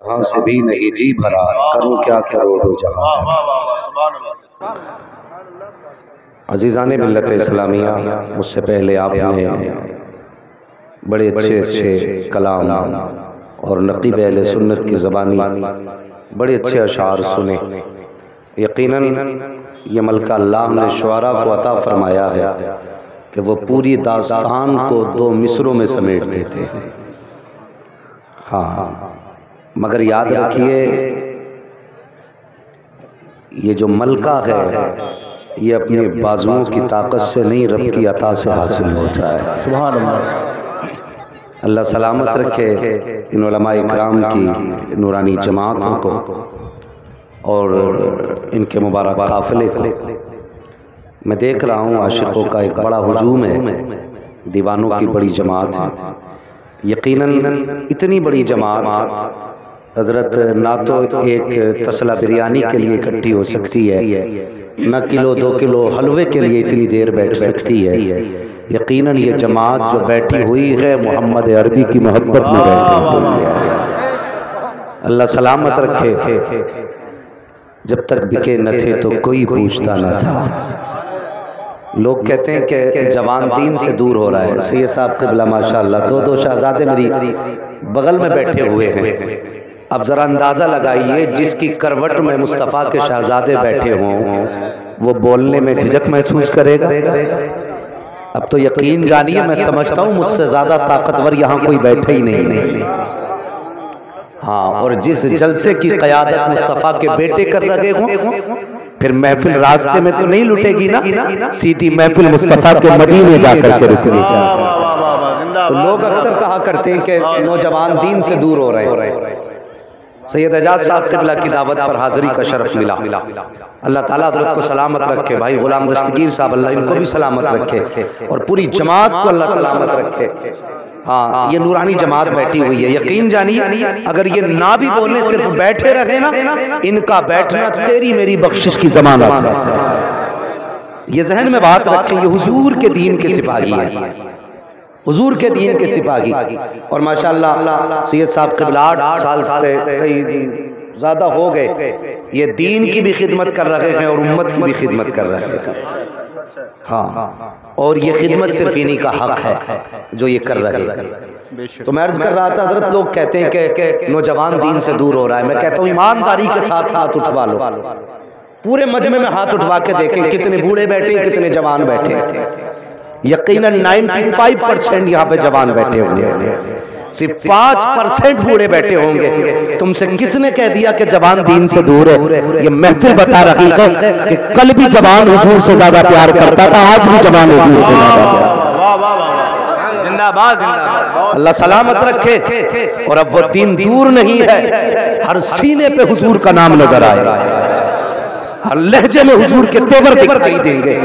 جہاں سے بھی نہیں جی بھرا، کروں کیا کرو دو جہاں۔ عزیزان ملت اسلامیہ، مجھ سے پہلے آپ نے بڑے اچھے کلام اور نقیب اہل سنت کی زبانی بڑے اچھے اشعار سنے۔ یقیناً یہ ملکہ اللہ نے شعراء کو عطا فرمایا ہے کہ وہ پوری داستان کو 2 مصروں میں سمیٹ دیتے ہیں۔ ہاں، مگر یاد رکھیے یہ جو ملکہ ہے یہ اپنے بازوؤں کی طاقت سے نہیں، رب کی عطا سے حاصل ہوتا ہے۔ سبحان اللہ۔ اللہ سلامت رکھے ان علماء اکرام کی نورانی جماعتوں کو اور ان کے مبارک قافلے کو۔ میں دیکھ رہا ہوں عاشقوں کا ایک بڑا ہجوم ہے، دیوانوں کی بڑی جماعت ہے۔ یقیناً اتنی بڑی جماعت حضرت نہ تو ایک تسلہ بریانی کے لیے اکٹھی ہو سکتی ہے، نہ کلو 2 کلو حلوے کے لیے اتنی دیر بیٹھ سکتی ہے۔ یقیناً یہ جماعت جو بیٹھی ہوئی ہے محمد عربی کی محبت میں بیٹھی ہوئی ہے۔ اللہ سلامت رکھے، جب تک بکے نہ تھے تو کوئی پوچھتا نہ تھا۔ لوگ کہتے ہیں کہ جوان دین سے دور ہو رہا ہے۔ سید صاحب قبلہ ماشاءاللہ 2 شہزادے میری بغل میں بیٹھے ہوئے ہیں۔ اب ذرا اندازہ لگائیے جس کی کروٹ میں مصطفیٰ کے شہزادے بیٹھے ہوں وہ بولنے میں جھجک محسوس کرے گا؟ اب تو یقین جانیے میں سمجھتا ہوں مجھ سے زیادہ طاقتور یہاں کوئی بیٹھے ہی نہیں۔ ہاں، اور جس جلسے کی قیادت مصطفیٰ کے بیٹے کر رہے ہوں پھر محفل راستے میں تو نہیں لٹے گی نا، سیدھی محفل مصطفیٰ کے مدینے جا کر کے رکنی چاہیے۔ تو لوگ اکثر کہا کرتے ہیں کہ نوجوان دین سے دور ہو رہے ہیں۔ سید اعجاز صاحب قبلہ کی دعوت پر حاضری کا شرف ملا۔ اللہ تعالیٰ حضرت کو سلامت رکھے، بھائی غلام دستگیر صاحب اللہ ان کو بھی سلامت رکھے اور پوری جماعت کو اللہ سلامت رکھے۔ ہاں، یہ نورانی جماعت بیٹھی ہوئی ہے۔ یقین جانیے اگر یہ نہ بھی بولنے صرف بیٹھے رہے نا، ان کا بیٹھنا تیری میری بخشش کی ضمانت ہے۔ یہ ذہن میں بات رکھیں، یہ حضور کے دین کے سپاہی ہیں، حضور کے دین کے سپاہی۔ اور ماشاءاللہ سید صاحب قبلہ 8 سال سے کئی زیادہ ہو گئے یہ دین کی بھی خدمت کر رہے ہیں اور امت کی بھی خدمت کر رہے ہیں۔ ہاں، اور یہ خدمت صرف انہی کا حق ہے جو یہ کر رہے ہیں۔ تو میں عرض کر رہا تھا حضرت لوگ کہتے ہیں کہ نوجوان دین سے دور ہو رہا ہے، میں کہتا ہوں ایمانداری کے ساتھ ہاتھ اٹھوا لو، پورے مجمع میں ہاتھ اٹھوا کے دیکھیں کتنے بوڑھے بیٹھے ہیں کتنے جوان بیٹھے ہیں۔ یقیناً 95% یہاں پہ جوان بیٹھے ہوں گے، صرف 5% بوڑھے بیٹھے ہوں گے۔ تم سے کس نے کہہ دیا کہ جوان دین سے دور ہے؟ یہ محفل بتا رہی ہے کہ کل بھی جوان حضور سے زیادہ پیار کرتا تھا، آج بھی جوان حضور سے زیادہ پیار۔ زندہ باد، زندہ باد۔ اللہ سلامت رکھے۔ اور اب وہ دین دور نہیں ہے، ہر سینے پہ حضور کا نام نظر آئے، ہر لہجے میں حضور کے تیور دکھائی دیں گے۔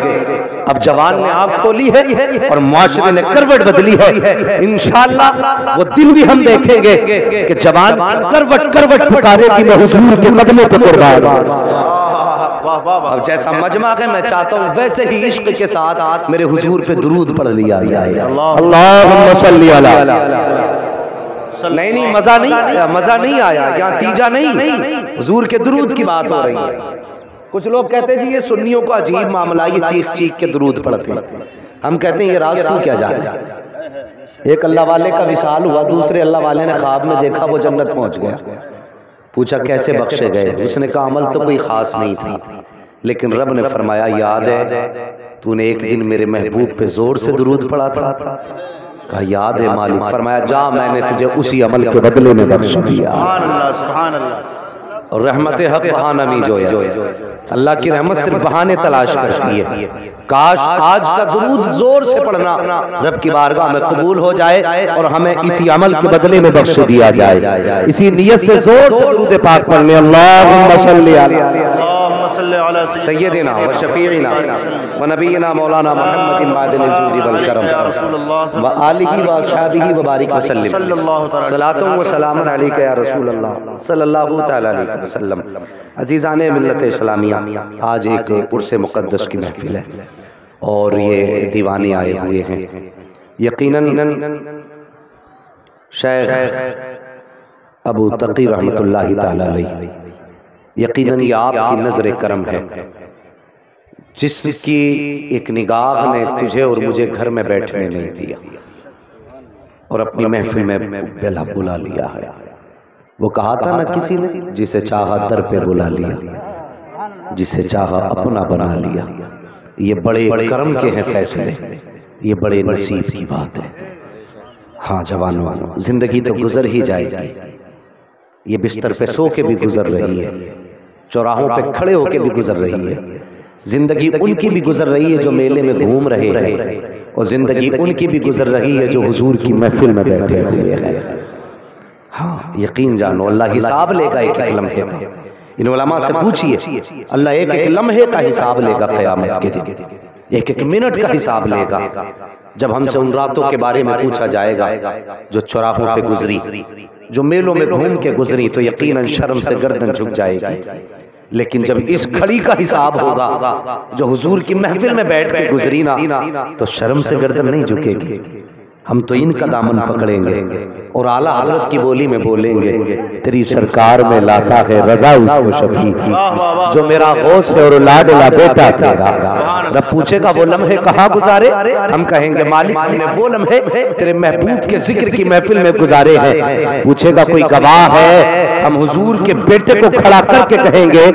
اب جوان نے آنکھ کھولی ہے اور معاشرے نے کروٹ بدلی ہے، انشاءاللہ وہ دن بھی ہم دیکھیں گے کہ جوان کروٹ پکارے کہ میں حضور کے قدموں پہ قربان ہوں۔ اب جیسا مجمع ہے میں چاہتا ہوں ویسے ہی عشق کے ساتھ میرے حضور پہ درود پڑھ لیا جائے۔ اللہم صلی علی۔ نہیں مزہ نہیں آیا، مزہ نہیں آیا، یہاں تیجا نہیں، حضور کے درود کی بات ہو رہی ہے۔ کچھ لوگ کہتے ہیں جی یہ سنیوں کو عجیب معاملہ، یہ چیخ چیخ کے درود پڑھتے ہیں۔ ہم کہتے ہیں یہ راز تو کیا جانے۔ ایک اللہ والے کا وصال ہوا، دوسرے اللہ والے نے خواب میں دیکھا وہ جنت پہنچ گیا۔ پوچھا کیسے بخشے گئے؟ اس نے کہا عمل تو کوئی خاص نہیں تھا، لیکن رب نے فرمایا یاد ہے تو نے ایک دن میرے محبوب پہ زور سے درود پڑھا تھا؟ کہا یاد ہے مالک۔ فرمایا جا میں نے تجھے اسی عمل کے بدلے میں بخش دیا۔ سبحان اللہ، سبحان اللہ۔ اور رحمت حق بہانہ می جویا، اللہ کی رحمت صرف بہانے تلاش کرتی ہے۔ کاش آج کا درود زور سے پڑھنا رب کی بارگاہ میں قبول ہو جائے اور ہمیں اسی عمل کے بدلے میں بخش دیا جائے۔ اسی نیت سے زور سے درود پاک پڑھنے، اللہم صلی علی سیدنا و شفیعنا و نبینا مولانا محمد معدن الجود والکرم و آلہ و اصحابہ و بارک وسلم، صلاۃ و سلام علیک یا رسول اللہ صلی اللہ تعالی علیہ وسلم۔ عزیزان ملت اسلامیہ، آج ایک عرس مقدس کی محفل ہے اور یہ دیوانے آئے ہوئے ہیں۔ یقیناً شیخ ابو تقی رحمۃ اللہ تعالی علیہ، یقیناً یہ آپ کی نظر کرم ہے جس کی ایک نگاہ نے تجھے اور مجھے گھر میں بیٹھنے نہیں دیا اور اپنی محفل میں بلا لیا ہے۔ وہ کہا تھا نا کسی نے، جسے چاہا در پہ بلا لیا، جسے چاہا اپنا بنا لیا۔ یہ بڑے کرم کے ہیں فیصلے، یہ بڑے نصیب کی بات ہے۔ ہاں جوانوں، زندگی تو گزر ہی جائے گی، یہ بستر پہ سو کے بھی گزر رہی ہے، چوراہوں پہ کھڑے ہو کے بھی گزر رہی ہے۔ زندگی ان کی بھی گزر رہی ہے جو میلے میں گھوم رہے ہیں، اور زندگی ان کی بھی گزر رہی ہے جو حضور کی محفل میں بیٹھے ہوئے ہیں۔ ہاں یقین جانو، اللہ حساب لے گا ایک ایک لمحے کا۔ ان علماء سے پوچھئے، اللہ ایک ایک لمحے کا حساب لے گا قیامت کے دن، ایک ایک منٹ کا حساب لے گا۔ جب ہم سے ان راتوں کے بارے میں پوچھا جائے گا جو چوراہوں پہ گزری، جو میلوں میں گھوم کے گزری، تو یقیناً شرم سے گردن جھک جائے گی۔ لیکن جب اس گھڑی کا حساب ہوگا جو حضور کی محفل میں بیٹھ کے گزری نا، تو شرم سے گردن نہیں جھکے گی۔ ہم تو ان کا دامن پکڑیں گے اور اعلیٰ حضرت کی بولی میں بولیں گے، تیری سرکار میں لاتا ہے رضا اس کو شفیع، جو میرا غوث ہے اور لاڈلا بیٹا تیرا۔ رب پوچھے گا وہ لمحے کہاں گزارے؟ ہم کہیں گے مالک ہم نے وہ لمحے تیرے محبوب کے ذکر کی محفل میں گزارے ہیں۔ پوچھے گا کوئی گواہ ہے؟ ہم حضور کے بیٹے کو کھڑا کر کے کہیں گے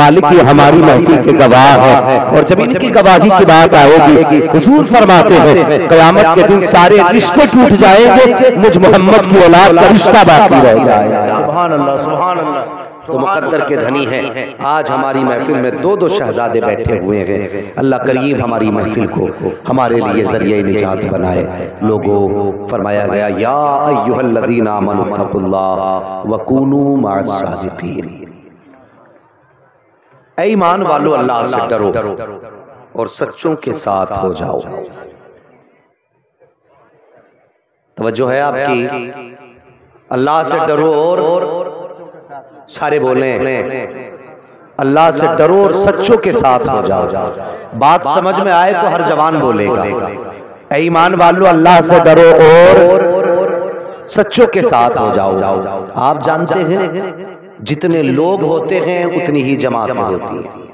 مالک یہ ہماری محفل کے گواہ ہے۔ اور جب ان کی گواہی کی بات آئے گی، حضور فرماتے ہیں قیامت کے دن سارے رشتے ٹوٹ جائیں گے، مجھ محمد کی اولاد کا رشتہ باقی رہ جائے گا۔ سبحان اللہ، سبحان اللہ۔ تو مقدر کے دھنی ہیں، آج ہماری محفل میں دو دو شہزادے بیٹھے ہوئے ہیں۔ اللہ کریم ہماری محفل کو ہمارے لیے ذریعہ نجات بنائے۔ لوگوں فرمایا گیا یا ایھا الذین آمنوا اتقوا اللہ وکونوا مع الصادقین، اے ایمان والو اللہ سے ڈرو اور سچوں کے ساتھ ہو جاؤ۔ توجہ ہے آپ کی؟ اللہ سے ڈرو اور سارے بولیں اللہ سے ڈرو اور سچوں کے ساتھ ہو جاؤ۔ بات سمجھ میں آئے تو ہر جوان بولے گا اے ایمان والو اللہ سے ڈرو اور سچوں کے ساتھ ہو جاؤ۔ آپ جانتے ہیں جتنے لوگ ہوتے ہیں اتنی ہی جماعتیں ہوتی ہیں۔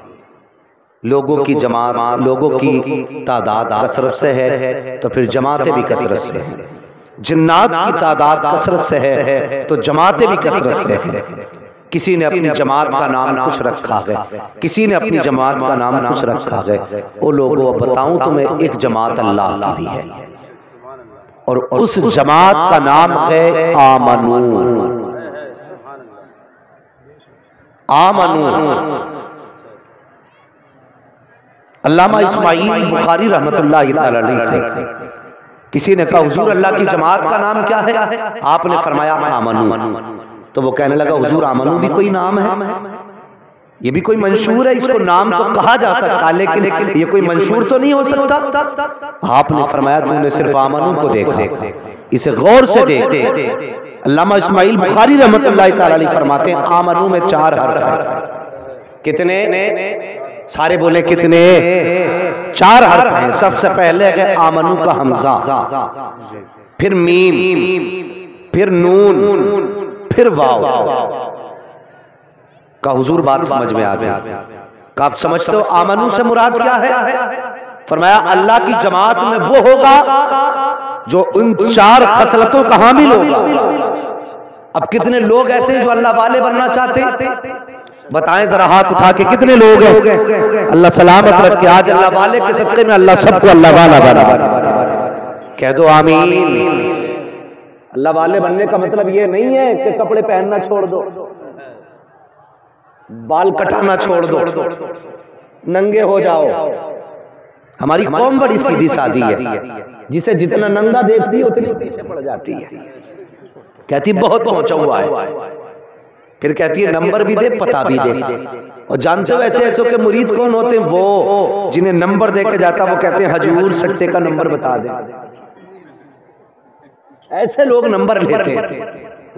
لوگوں کی جماعت، لوگوں کی تعداد کثرت سے ہے تو پھر جماعتیں بھی کثرت سے ہیں۔ جنات کی تعداد کثرت سے ہے تو جماعتیں بھی کثرت سے ہیں۔ کسی نے اپنی جماعت کا نام کچھ رکھا ہے، کسی نے اپنی جماعت کا نام کچھ رکھا ہے۔ او لوگوں بتاؤں تمہیں ایک جماعت اللہ کی بھی ہے، اور اس جماعت کا نام ہے آمنو۔ آمنو۔ علامہ اسماعیل بخاری رحمت اللہ تعالی علیہ سے کسی نے کہا حضور اللہ کی جماعت کا نام کیا ہے؟ آپ نے فرمایا آمنو۔ تو وہ کہنے لگا حضور آمنو بھی کوئی نام ہے؟ یہ بھی کوئی منشور ہے؟ اس کو نام تو کہا جا سکتا لیکن یہ کوئی منشور تو نہیں ہو سکتا۔ آپ نے فرمایا تو نے صرف آمنو کو دیکھا، اسے غور سے دیکھ۔ علامہ اسماعیل بخاری رحمت اللہ تعالی علیہ فرماتے ہیں آمنو میں 4 حرف ہیں۔ کتنے؟ سارے بولے کتنے؟ 4 حرف ہیں۔ سب سے پہلے ہے آمنو کا حمزہ، پھر میم، پھر نون، پھر واو۔ کا حضور بات سمجھ میں آ گیا؟ کہ آپ سمجھتے ہو آمنو سے مراد کیا ہے؟ فرمایا اللہ کی جماعت میں وہ ہوگا جو ان 4 خصلتوں کا حامل ہوگا۔ اب کتنے لوگ ایسے ہیں جو اللہ والے بننا چاہتے ہیں؟ بتائیں ذرا ہاتھ اٹھا کے کتنے لوگ ہیں؟ اللہ سلامت رکھے، آج اللہ والے کے صدقے میں اللہ سب کو اللہ والا بنا۔ کہہ دو آمین۔ اللہ والے بننے کا مطلب یہ نہیں ہے کہ کپڑے پہننا چھوڑ دو، بال کٹانا چھوڑ دو، ننگے ہو جاؤ۔ ہماری قوم بڑی سیدھی سادی ہے، جسے جتنا ننگا دیکھتی ہے اتنی پیچھے پڑ جاتی ہے، کہتی بہت پہنچا ہوا ہے، پھر کہتی ہے نمبر بھی دے پتہ بھی دے۔ اور جانتے ہو ایسے ایسے کہ مرید کون ہوتے ہیں؟ وہ جنہیں نمبر دے کے جاتا وہ کہتے ہیں حضور سٹے کا نمبر بتا دیں۔ ایسے لوگ نمبر لیتے ہیں،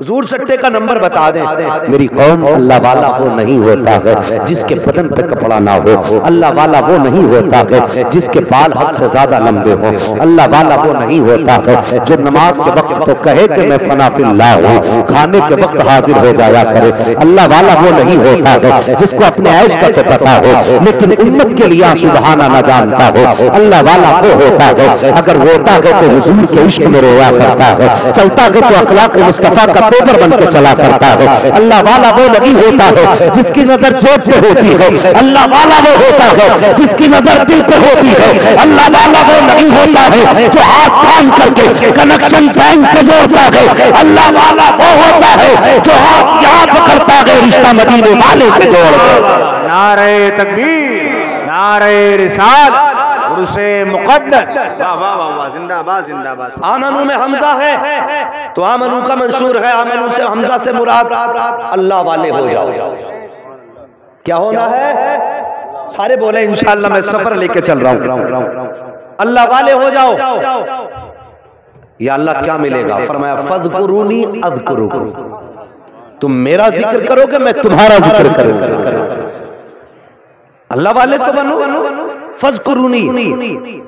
حضور سٹے کا نمبر بتا دیں. میری قوم اللہ والا وہ نہیں ہوتا ہے جس کے بدن پہ کپڑا نہ ہو. اللہ والا وہ نہیں ہوتا ہے جس کے بال حد سے زیادہ لمبے ہوں. اللہ والا وہ نہیں ہوتا ہے جو نماز کے وقت تو کہے کہ میں فنا فی اللہ ہوں, کھانے کے وقت حاضر ہو جایا کرے. اللہ والا وہ نہیں ہوتا ہے جس کو اپنے عیش کا تو پتا ہو لیکن امت کے لیے سبحانہ نہ جانتا ہو. اللہ والا وہ ہوتا ہے اگر ہوتا ہے تو حضور کے عشق میں رویا کرتا ہے, چلتا ہے تو اخلاق مصطفیٰ کا پیپر بن کے چلا کرتا ہے. اللہ والا وہ نہیں ہوتا ہے جس کی نظر جیب پہ ہوتی ہے. اللہ والا وہ ہوتا ہے جس کی نظر دل پہ ہوتی ہے. اللہ والا وہ نہیں ہوتا ہے جو ہاتھ کام کر کے کنیکشن بینک سے جوڑتا ہے. اللہ والا وہ ہوتا ہے جو ہاتھ یہاں پکڑتا ہے رشتہ مدینے والے سے جوڑ کر. نعرہ تکبیر, نعرہ رسالت, عرس مقدس. واہ واہ واہ واہ, زندہ باد زندہ باد. آمنو میں حمزہ ہے تو آمنو کا منشور ہے. آمنو سے حمزہ سے مراد اللہ والے ہو جاؤ. کیا ہونا ہے؟ سارے بولے انشاءاللہ میں سفر لے کے چل رہا ہوں. اللہ والے ہو جاؤ. یا اللہ کیا ملے گا؟ فرمایا فذکرونی اذکرکم, تم میرا ذکر کرو گے میں تمہارا ذکر کروں گا. اللہ والے تو بنو. فذکرونی,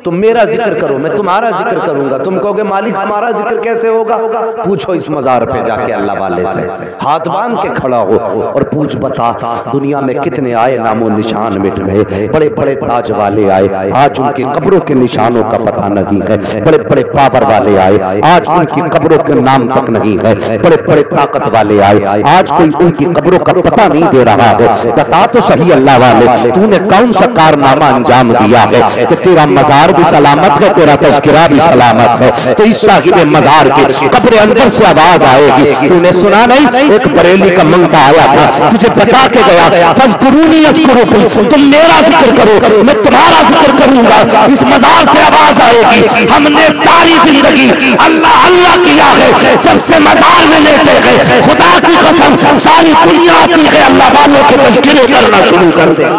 تم میرا ذکر کرو میں تمہارا ذکر کروں گا. تم کہو گے مالک ہمارا ذکر کیسے ہوگا؟ پوچھو اس مزار پہ جا کے اللہ والے سے, ہاتھ باندھ کے کھڑا ہو اور پوچھ بتا دنیا میں کتنے آئے نام و نشان مٹ گئے. بڑے بڑے تاج والے آئے, آج ان کی قبروں کے نشانوں کا پتہ نہیں ہے. بڑے بڑے پاور والے آئے, آج ان کی قبروں کے نام تک نہیں ہے. بڑے بڑے طاقت والے آئے, آج کوئی ان کی قبروں کا پتہ نہیں دے رہا ہے. بتا تو صحیح اللہ والے, تو نے کون سا کارنامہ انجام دیا ہے کہ تیرا مزار بھی سلامت ہے, تیرا تذکرہ بھی سلامت ہے. تو اس صاحب مزار کے قبر انور سے آواز آئے گی, تو نے سنا نہیں ایک بریلی کا منگتا آیا تھا تجھے بتا کے گیا فذکرونی اذکرکم, تم میرا ذکر کرو میں تمہارا ذکر کروں گا. اس مزار سے آواز آئے گی ہم نے ساری زندگی اللہ اللہ کیا ہے, جب سے مزار میں لیتے گئے خدا کی قسم ساری دنیا آتی ہے اللہ والوں کے تذکرے کرنا شروع کر دیں.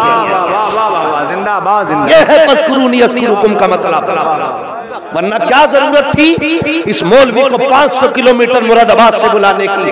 یہ ہے فذکرونی اذکرکم کا مطلب. ورنہ کیا ضرورت تھی اس مولوی کو 500 کلومیٹر مراد آباد سے بلانے کی؟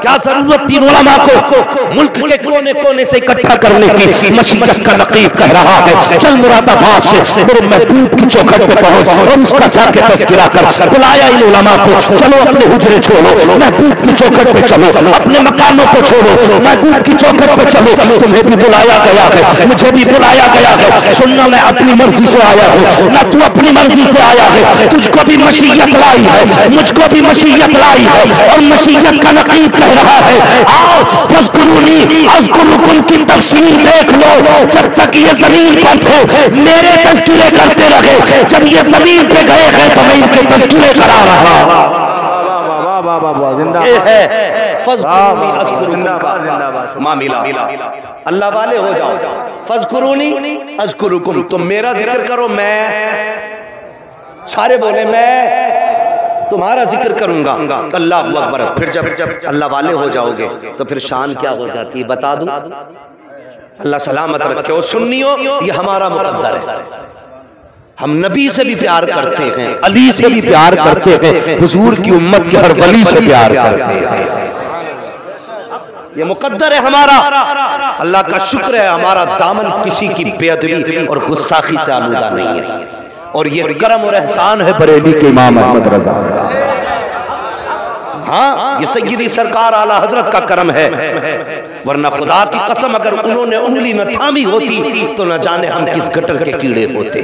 کیا ضرورت تھی علماء کو ملک کے کونے کونے سے اکٹھا کرنے کی؟ مشیت کا نقیب کہہ رہا ہے چل مراد آباد سے میرے محبوب کی چوکھٹ پہ پہنچ اور اس کا جا کے تذکرہ کر. بلایا ان علماء کو, چلو اپنے حجرے چھوڑو, محبوب کی چوکھٹ پہ چلو, اپنے مکانوں کو چھوڑو, محبوب کی چوکھٹ پہ چلو. تمہیں بھی بلایا گیا ہے, مجھے بھی بلایا گیا ہے. سننا میں اپنی مرضی سے آیا ہوں نہ تو اپنی مرضی سے آیا ہے. تجھ کو بھی مشیت لائی ہے, مجھ کو بھی مشیت لائی ہے, اور مشیت کا نقیب کہہ رہا ہے آؤ فذکرونی اذکرکم کی تفسیر دیکھ لو. جب تک یہ زمین پر تھے میرے تذکرے کرتے رہے, جب یہ زمین پہ گئے ہیں تو میں ان کے تذکرے کرا رہا. یہ ہے فذکرونی اذکرکم کا معاملہ. اللہ والے ہو جاؤ. فذکرونی اذکرکم, تم میرا ذکر کرو میں, سارے بولے میں تمہارا ذکر کروں گا. اللہ اکبر. پھر جب اللہ والے ہو جاؤ گے تو پھر شان کیا ہو جاتی ہے بتا دوں. اللہ سلامت رکھے. اور سنیو یہ ہمارا مقدر ہے, ہم نبی سے بھی پیار کرتے ہیں, علی سے بھی پیار کرتے ہیں, حضور کی امت کے ہر ولی سے پیار کرتے ہیں. یہ مقدر ہے ہمارا. اللہ کا شکر ہے ہمارا دامن کسی کی بے ادبی اور گستاخی سے آلودہ نہیں ہے. اور یہ کرم اور احسان ہے بریلی کے امام احمد رضا کا. ہاں یہ سیدی سرکار اعلی حضرت کا کرم ہے, ورنہ خدا کی قسم اگر انہوں نے انگلی نہ تھامی ہوتی تو نہ جانے ہم کس گٹر کے کیڑے ہوتے.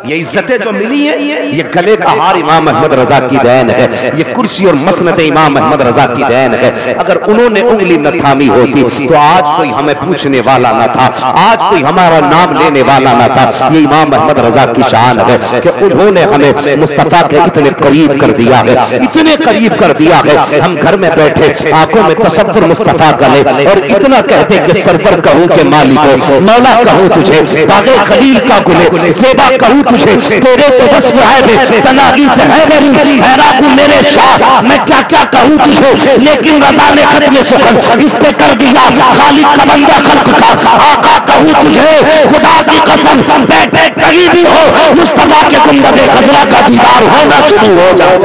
یہ عزتیں جو ملی ہیں یہ گلے کا ہار امام احمد رضا کی دین ہے, یہ کرسی اور مسند امام احمد رضا کی دین ہے. اگر انہوں نے انگلی نہ تھامی ہوتی تو آج کوئی ہمیں پوچھنے والا نہ تھا, آج کوئی ہمارا نام لینے والا نہ تھا. یہ امام احمد رضا کی شان ہے کہ انہوں نے ہمیں مصطفیٰ کے اتنے قریب کر دیا ہے, اتنے قریب کر دیا ہے. ہم گھر میں بیٹھے آنکھوں میں تصور مصطفیٰ کا لے اور اتنا کہتے کہ سرور کہوں کہ مالک مولا کہوں تجھے, باغ خلیل کا گلے زیبا کہوں تجھے, تیرے تو وصف ہے بے تناغی سے ہے میری حیران میرے شاہ, میں کیا کیا کہوں تجھے. لیکن رضا نے ختم سخن اس پہ کر دیا, خالق کا بندہ خلق کا آقا کہوں تجھے. خدا کی قسم بیٹھے کہیں بھی ہو مصطفیٰ کے گنبد خضرا کا دیدار ہونا شروع ہو جائے.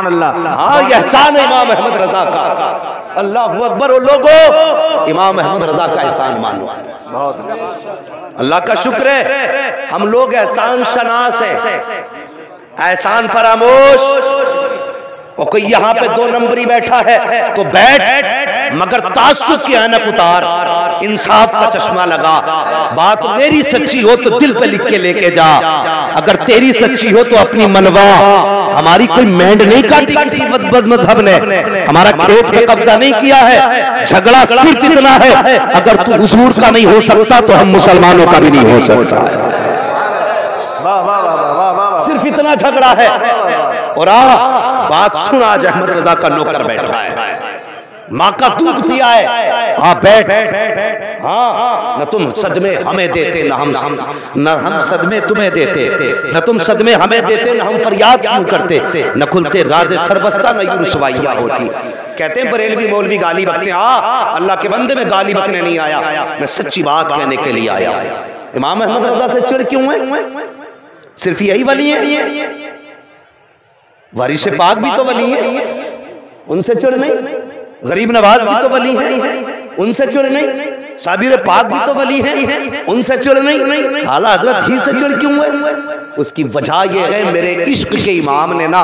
سبحان اللہ. ہاں یہ احسان ہے امام احمد رضا کا. اللہ اکبر. اور لوگوں امام احمد رضا کا احسان مانو. اللہ کا شکر ہے ہم لوگ احسان شناس ہیں، احسان فراموش. اور کوئی یہاں پہ 2 نمبری بیٹھا ہے تو بیٹھ، مگر تعصب کی عینک اتار، انصاف کا چشمہ لگا. بات میری سچی ہو تو دل پہ لکھ کے لے کے جا، اگر تیری سچی ہو تو اپنی منوا. ہماری کوئی مینڈ نہیں کاٹی کسی بد مذہب نے، ہمارا کھیت پہ قبضہ نہیں کیا ہے. جھگڑا صرف اتنا ہے، اگر تو حضور کا نہیں ہو سکتا تو ہم مسلمانوں کا بھی نہیں ہو سکتا. صرف اتنا جھگڑا ہے. اور بات سن، آج احمد رضا کا نوکر بیٹھا ہے، ماں کا دودھ پیا ہے. ہاں بیٹھ. ہاں نہ تم صدمے ہمیں دیتے نہ ہم صدمے تمہیں دیتے، نہ تم صدمے ہمیں دیتے نہ ہم فریاد کیوں کرتے، نہ کھلتے راز سربستہ نہ یوں رسوائیاں ہوتی. کہتے ہیں بریلوی مولوی گالی بکتے ہیں. اللہ کے بندے میں گالی بکنے نہیں آیا، میں سچی بات کہنے کے لیے آیا. امام احمد رضا سے چڑھ کیوں ہے؟ صرف یہی ولی ہیں؟ وارث پاک بھی تو ولی ہیں، ان سے چڑھ نہیں. غریب نواز بھی تو ولی ہیں، ان سے چڑھ نہیں. صابر پاک بھی تو ولی ہیں، ان سے چڑھ نہیں. اعلیٰ حضرت ہی سے چڑھ کیوں ہے؟ اس کی وجہ یہ ہے میرے عشق کے امام نے نا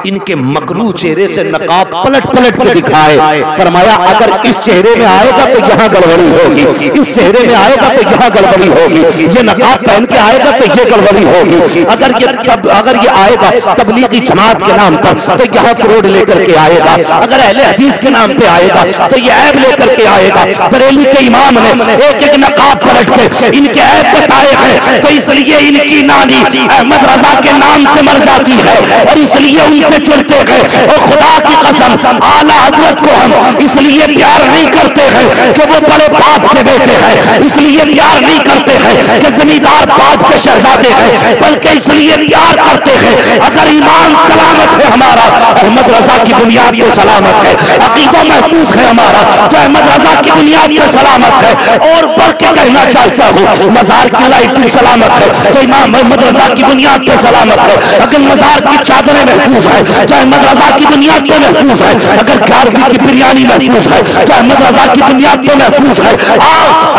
ان کے مکروہ چہرے سے نقاب پلٹ کے دکھائے. فرمایا اگر اس چہرے میں آئے گا تو یہاں گڑبڑی ہوگی، اس چہرے میں آئے گا تو یہاں گڑبڑی ہوگی، یہ نقاب پہن کے آئے گا تو یہ گڑبڑی ہوگی. اگر یہ آئے گا تبلیغی جماعت کے نام پر تو یہاں فروڈ لے کر کے آئے گا. اگر اہل حدیث کے نام پہ آئے گا تو یہ عیب لے کر کے آئے گا. بریلی کے امام نے ایک نقاب پلٹ کے ان کے عیب بتائے ہیں، تو اس لیے ان کی نانی احمد رضا کے نام سے مر جاتی ہے اور اس لیے ان سے چڑھتے ہیں. اور خدا کی قسم اعلیٰ حضرت کو ہم اس لیے پیار نہیں کرتے ہیں کہ وہ بڑے باپ کے بیٹے ہیں، اس لیے پیار نہیں کرتے ہیں کہ زمیندار باپ کے شہزادے ہیں، بلکہ اس لیے پیار کرتے ہیں اگر ایمان سلامت ہے ہمارا احمد رضا کی بنیاد پہ سلامت ہے، عقیدہ محفوظ ہے ہمارا تو احمد رضا کی بنیاد پہ سلامت ہے. اور بڑھ کے کہنا چاہتا ہوں مزار کی لائٹنگ سلامت ہے تو امام احمد رضا کی بنیاد پہ سلامت ہے. اگر مزار کی چادریں محفوظ ہیں تو احمد رضا کی بنیاد پہ محفوظ ہے. اگر گاروی کی بریانی محفوظ ہے تو احمد رضا کی بنیاد پہ محفوظ ہے.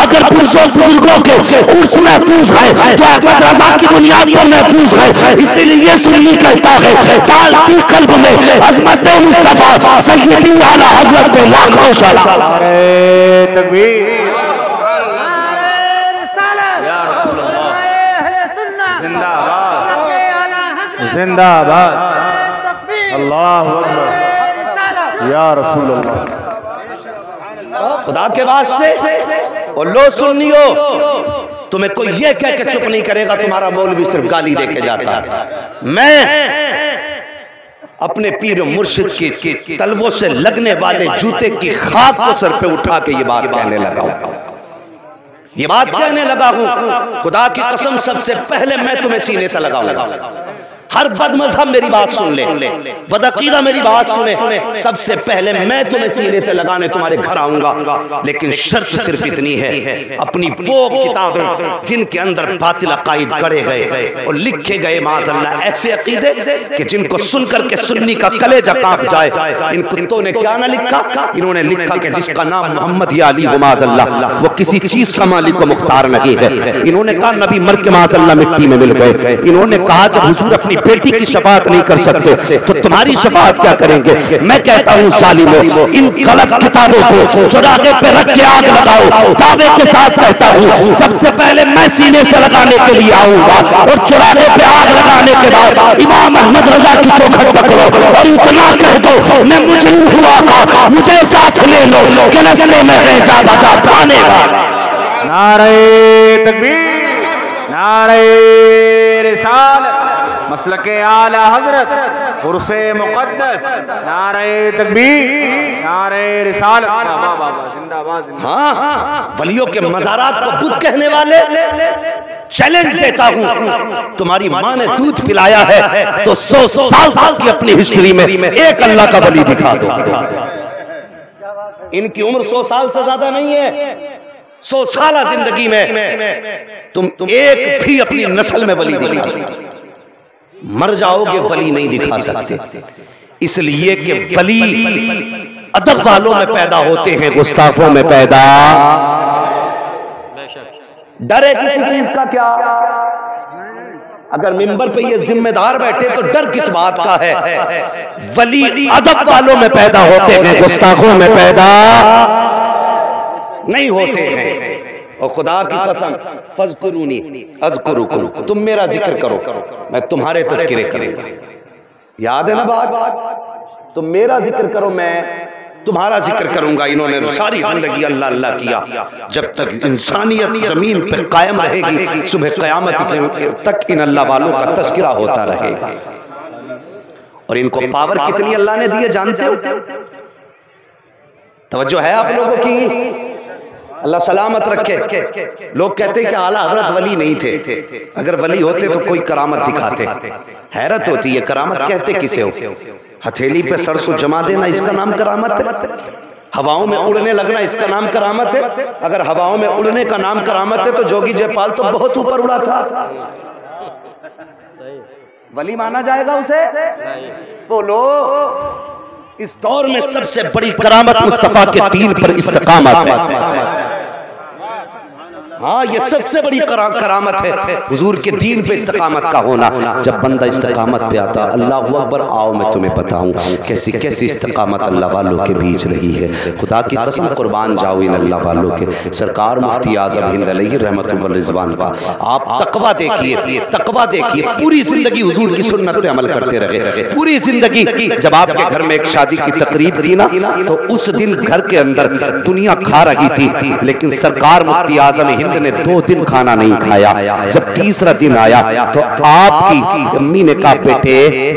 اگر بزرگوں کے عرس محفوظ ہے تو احمد رضا کی بنیاد پر محفوظ ہے. اسی لیے سنی کہتا ہے ڈالتی قلب میں عظمت مصطفیٰ سیدی اعلیٰ حضرت پہ لاکھوں سلام. تکبیر. زندہ باد. اللہ اکبر یا رسول اللہ. خدا کے واسطے اور لو سنیو، تمہیں کوئی یہ کہہ کے چپ نہیں کرے گا تمہارا مولوی صرف گالی دے کے جاتا. میں اپنے پیر و مرشد کی تلووں سے لگنے والے جوتے کی خاک کو سر پہ اٹھا کے یہ بات کہنے لگا ہوں. یہ بات کہنے لگا ہوں خدا کی قسم سب سے پہلے میں تمہیں سینے سے لگاؤں گا. ہر بد مذہب میری بات سن لے، بدعقیدہ میری بات سنے، سب سے پہلے میں تمہیں سینے سے لگانے تمہارے گھر آؤں گا. لیکن شرط صرف اتنی ہے، اپنی وہ کتابیں جن کے اندر باطل عقائد گڑے گئے اور لکھے گئے معاذ اللہ ایسے عقیدے کہ جن کو سن کر کے سنی کا کلیجہ کانپ جائے. ان کتوں نے کیا نہ لکھا؟ انہوں نے لکھا کہ جس کا نام محمد یا علی ہو معاذ اللہ وہ کسی چیز کا مالک و مختار نہیں ہے. انہوں نے کہا نبی مر کے معاذ اللہ مٹی میں مل گئے. انہوں نے کہا جب حضور اپنی بیٹی کی شفاعت نہیں کر سکتے تو تمہاری شفاعت کیا کریں گے؟ میں کہتا ہوں ظالموں، ان غلط کتابوں کو چراغے پہ رکھ کے آگ لگاؤ. دعوے کے ساتھ کہتا ہوں سب سے پہلے میں سینے سے لگانے کے لیے آؤں گا اور چراغے پہ آگ لگانے کے بعد امام احمد رضا کی چوکھٹ پکڑو اور اتنا کہہ دو میں مجرم ہوا تھا، مجھے ساتھ لے لو کہ رستے میں ہے جا بجا تھانے والا. نعرہ تکبیر، نعرہ رسالت، مسلک اعلیٰ حضرت، عرس مقدس، نعرہ تکبیر، نعرہ رسالت. زندہ باد. ہاں ولیوں کے مزارات کو بت کہنے والے چیلنج دیتا ہوں تمہاری ماں نے دودھ پلایا ہے تو 100 سال تک کی اپنی ہسٹری میں ایک اللہ کا ولی دکھا دو. ان کی عمر 100 سال سے زیادہ نہیں ہے. 100 سالہ زندگی میں تم ایک بھی اپنی نسل میں ولی دکھا دو. مر جاؤ گے ولی نہیں دکھا سکتے. اس لیے کہ ولی ادب والوں میں پیدا ہوتے ہیں، گستاخوں میں پیدا۔ ڈر ہے کسی چیز کا کیا؟ اگر منبر پہ یہ ذمہ دار بیٹھے تو ڈر کس بات کا ہے؟ ولی ادب والوں میں پیدا ہوتے ہیں، گستاخوں میں پیدا نہیں ہوتے ہیں۔ اور خدا کی قسم، فَاذْكُرُونِي أَذْكُرُكُمْ، تم میرا ذکر کرو میں تمہارے تذکرے کروں گا۔ یاد ہے نا بات؟ تم میرا ذکر کرو میں تمہارا ذکر کروں گا۔ انہوں نے ساری زندگی اللہ اللہ کیا، جب تک انسانیت زمین پہ قائم رہے گی صبح قیامت تک ان اللہ والوں کا تذکرہ ہوتا رہے گا۔ اور ان کو پاور کتنی اللہ نے دیے جانتے ہو؟ توجہ ہے آپ لوگوں کی؟ اللہ سلامت رکھے۔ لوگ کہتے ہیں کہ اعلیٰ حضرت ولی نہیں تھے، اگر ولی ہوتے تو کوئی کرامت دکھاتے۔ حیرت ہوتی ہے، کرامت کہتے کسے ہو؟ ہتھیلی پہ سرسو جما دینا اس کا نام کرامت ہے؟ ہواؤں میں اڑنے لگنا اس کا نام کرامت ہے؟ اگر ہواؤں میں اڑنے کا نام کرامت ہے تو جوگی جے پال تو بہت اوپر اڑا تھا۔ ولی مانا جائے گا اسے؟ بولو۔ اس دور میں سب سے بڑی کرامت مصطفیٰ کے دین پر استقامت ہے۔ ہاں، یہ سب سے بڑی کرامت ہے حضور کے دین پہ استقامت کا ہونا۔ جب بندہ استقامت پہ آتا، اللہ اکبر، آؤ میں تمہیں بتاؤں کیسی کیسی استقامت اللہ والوں کے بیچ رہی ہے۔ خدا کی قسم قربان جاؤ ان اللہ والوں کے۔ سرکار مفتی اعظم ہند علیہ رحمت و رضوان کا آپ تقویٰ دیکھیے، تقویٰ دیکھیے، پوری زندگی حضور کی سنت پہ عمل کرتے رہے، پوری زندگی۔ جب آپ کے گھر میں ایک شادی کی تقریب تھی نا، تو اس دن گھر کے اندر دنیا کھا رہی تھی، لیکن سرکار مفتی اعظم ہند نے 2 دن کھانا نہیں کھایا۔ جب تیسرا دن آیا تو آپ کی امی نے کہا بیٹے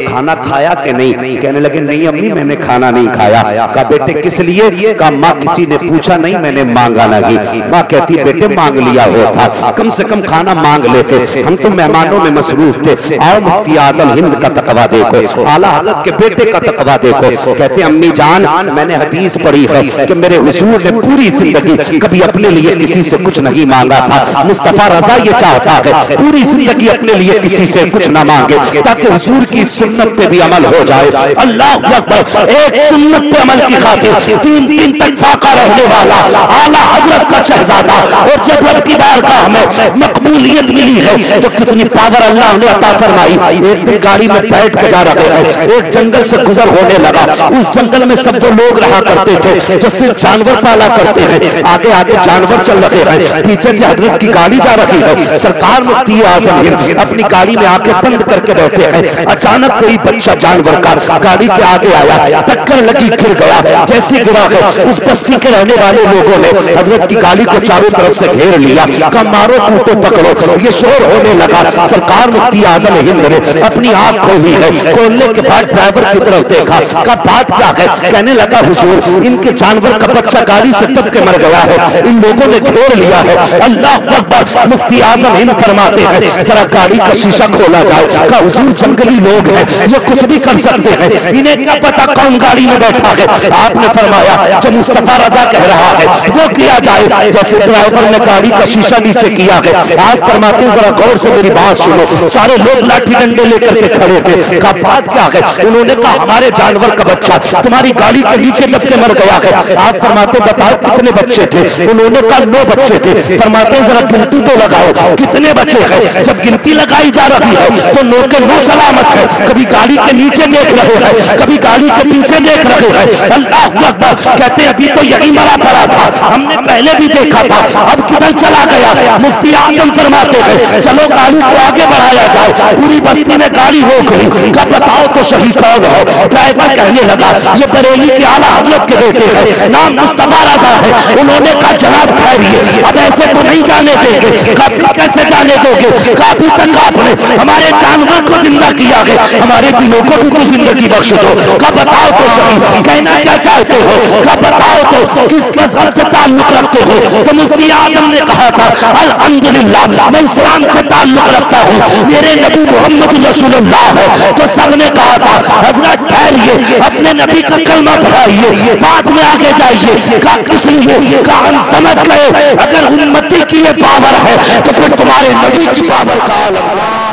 کھانا کھایا کہ نہیں؟ کہنے لگے نہیں امی میں نے کھانا نہیں کھایا۔ کہا بیٹے کس لیے؟ کہا ماں کسی نے پوچھا نہیں، میں نے مانگا نہیں۔ ماں کہتی بیٹے مانگ لیا ہوتا، کم سے کم کھانا مانگ لیتے، ہم تو مہمانوں میں مصروف تھے۔ آؤ مفتی اعظم ہند کا تقویٰ دیکھو، اعلیٰ حضرت کے بیٹے کا تقویٰ دیکھو۔ کہتے امی جان میں نے حدیث پڑھی ہے کہ میرے حضور نے پوری زندگی کبھی اپنے لیے کسی سے کچھ نہیں مانگا تھا۔ مصطفیٰ رضا یہ چاہتا ہے پوری زندگی اپنے لیے کسی سے کچھ نہ مانگے، تاکہ حضور کی سنت پہ بھی عمل ہو جائے۔ اللہ اکبر، ایک سنت پہ عمل کی خاطر 3 دن تک فاقہ رہنے والا اعلیٰ حضرت کا شہزادہ، اور جب رب کی بارگاہ میں مقبولیت ملی ہے تو کتنی پاور اللہ نے عطا فرمائی۔ ایک دن گاڑی میں بیٹھ کے جا رہے ہیں، ایک جنگل سے گزر ہونے لگا۔ اس جنگل میں سب وہ لوگ رہا کرتے تھے جو صرف جانور پالا کرتے ہیں، آگے آگے جانور چل رہے ہیں، پیچھے سے حضرت کی گاڑی جا رہی ہے۔ سرکار مفتی اعظم ہند اپنی گاڑی میں آنکھیں بند کر کے بیٹھے ہیں۔ اچانک کوئی بچہ جانور کا گاڑی کے آگے آیا، ٹکر لگی، گر گیا۔ جیسے گرا ہے اس بستی کے رہنے والے لوگوں نے حضرت کی گاڑی کو چاروں طرف سے گھیر لیا، کہا مارو کوٹو پکڑو۔ یہ شور ہونے لگا۔ سرکار مفتی اعظم ہند نے اپنی آنکھ کھولی ہے، کھولنے کے بعد ڈرائیور کی طرف دیکھا، کہا بات کیا ہے؟ کہنے لگا حضور ان کے جانور کا بچہ گاڑی سے دب کے مر گیا ہے، ان لوگوں نے گھیر لیا ہے۔ اللہ اکبر، مفتی اعظم ہند فرماتے ہیں ذرا گاڑی کا شیشہ کھولا جائے۔ کہا حضور جنگلی لوگ ہیں، یہ کچھ بھی کر سکتے ہیں، انہیں کیا پتا کون گاڑی میں بیٹھا ہے۔ آپ نے فرمایا جو مصطفیٰ رضا کہہ رہا ہے وہ کیا جائے۔ جیسے ڈرائیور نے گاڑی کا شیشہ نیچے کیا ہے، آپ فرماتے ہیں ذرا غور سے میری بات سنو۔ سارے لوگ لاٹھی ڈنڈے لے کر کے کھڑے تھے۔ کہا بات کیا ہے؟ انہوں نے کہا ہمارے جانور کا بچہ تمہاری گاڑی کے نیچے دب کے مر گیا ہے۔ آپ فرماتے بتاؤ کتنے بچے تھے؟ انہوں نے کہا 9 بچے تھے۔ فرماتے ذرا گنتی تو لگاؤ کتنے بچے ہیں؟ جب گنتی لگائی جا رہی ہے تو 9 کے 9 سلامت ہے، کبھی گاڑی کے نیچے دیکھ رہے ہیں، کبھی گاڑی کے پیچھے دیکھ رہے ہیں۔ اللہ اکبر، کہتے ابھی تو یہی مرا پڑا تھا، ہم نے پہلے بھی دیکھا تھا، اب کدھر چلا گیا؟ مفتی اعظم فرماتے ہیں چلو گاڑی کو آگے بڑھایا جائے۔ پوری بستی میں گاڑی ہو گئی، کہا بتاؤ تو صحیح کون ہے؟ ڈرائیور کہنے لگا یہ بریلی کے اعلیٰ حضرت کے بیٹے ہیں، نام مصطفیٰ رضا ہے۔ انہوں نے کہا جناب ٹھہریے، اب ایسے تو نہیں جانے دیں گے۔ کہا پھر کیسے جانے دو گے؟ کہا ابھی تک آپ نے ہمارے جانور کو زندہ کیا ہے، ہمارے دلوں کو بھی تو زندگی بخش دو۔ کہا بتاؤ تو صحیح کہنا کیا چاہتے ہو؟ کہا بتاؤ تو کس مذہب سے تعلق رکھتے ہو؟ تو مفتی اعظم نے کہا تھا الحمدللہ میں اسلام سے تعلق رکھتا ہوں، میرے نبی محمد رسول اللہ ہے۔ تو سب نے کہا تھا حضرت ٹھہریے، اپنے نبی کا کلمہ پڑھائیے، بعد میں آگے جائیے۔ کہا کس لیے؟ کہا ہم سمجھ گئے اگر امتی کی یہ پاور ہے تو پھر تمہارے نبی کی پاور کا عالم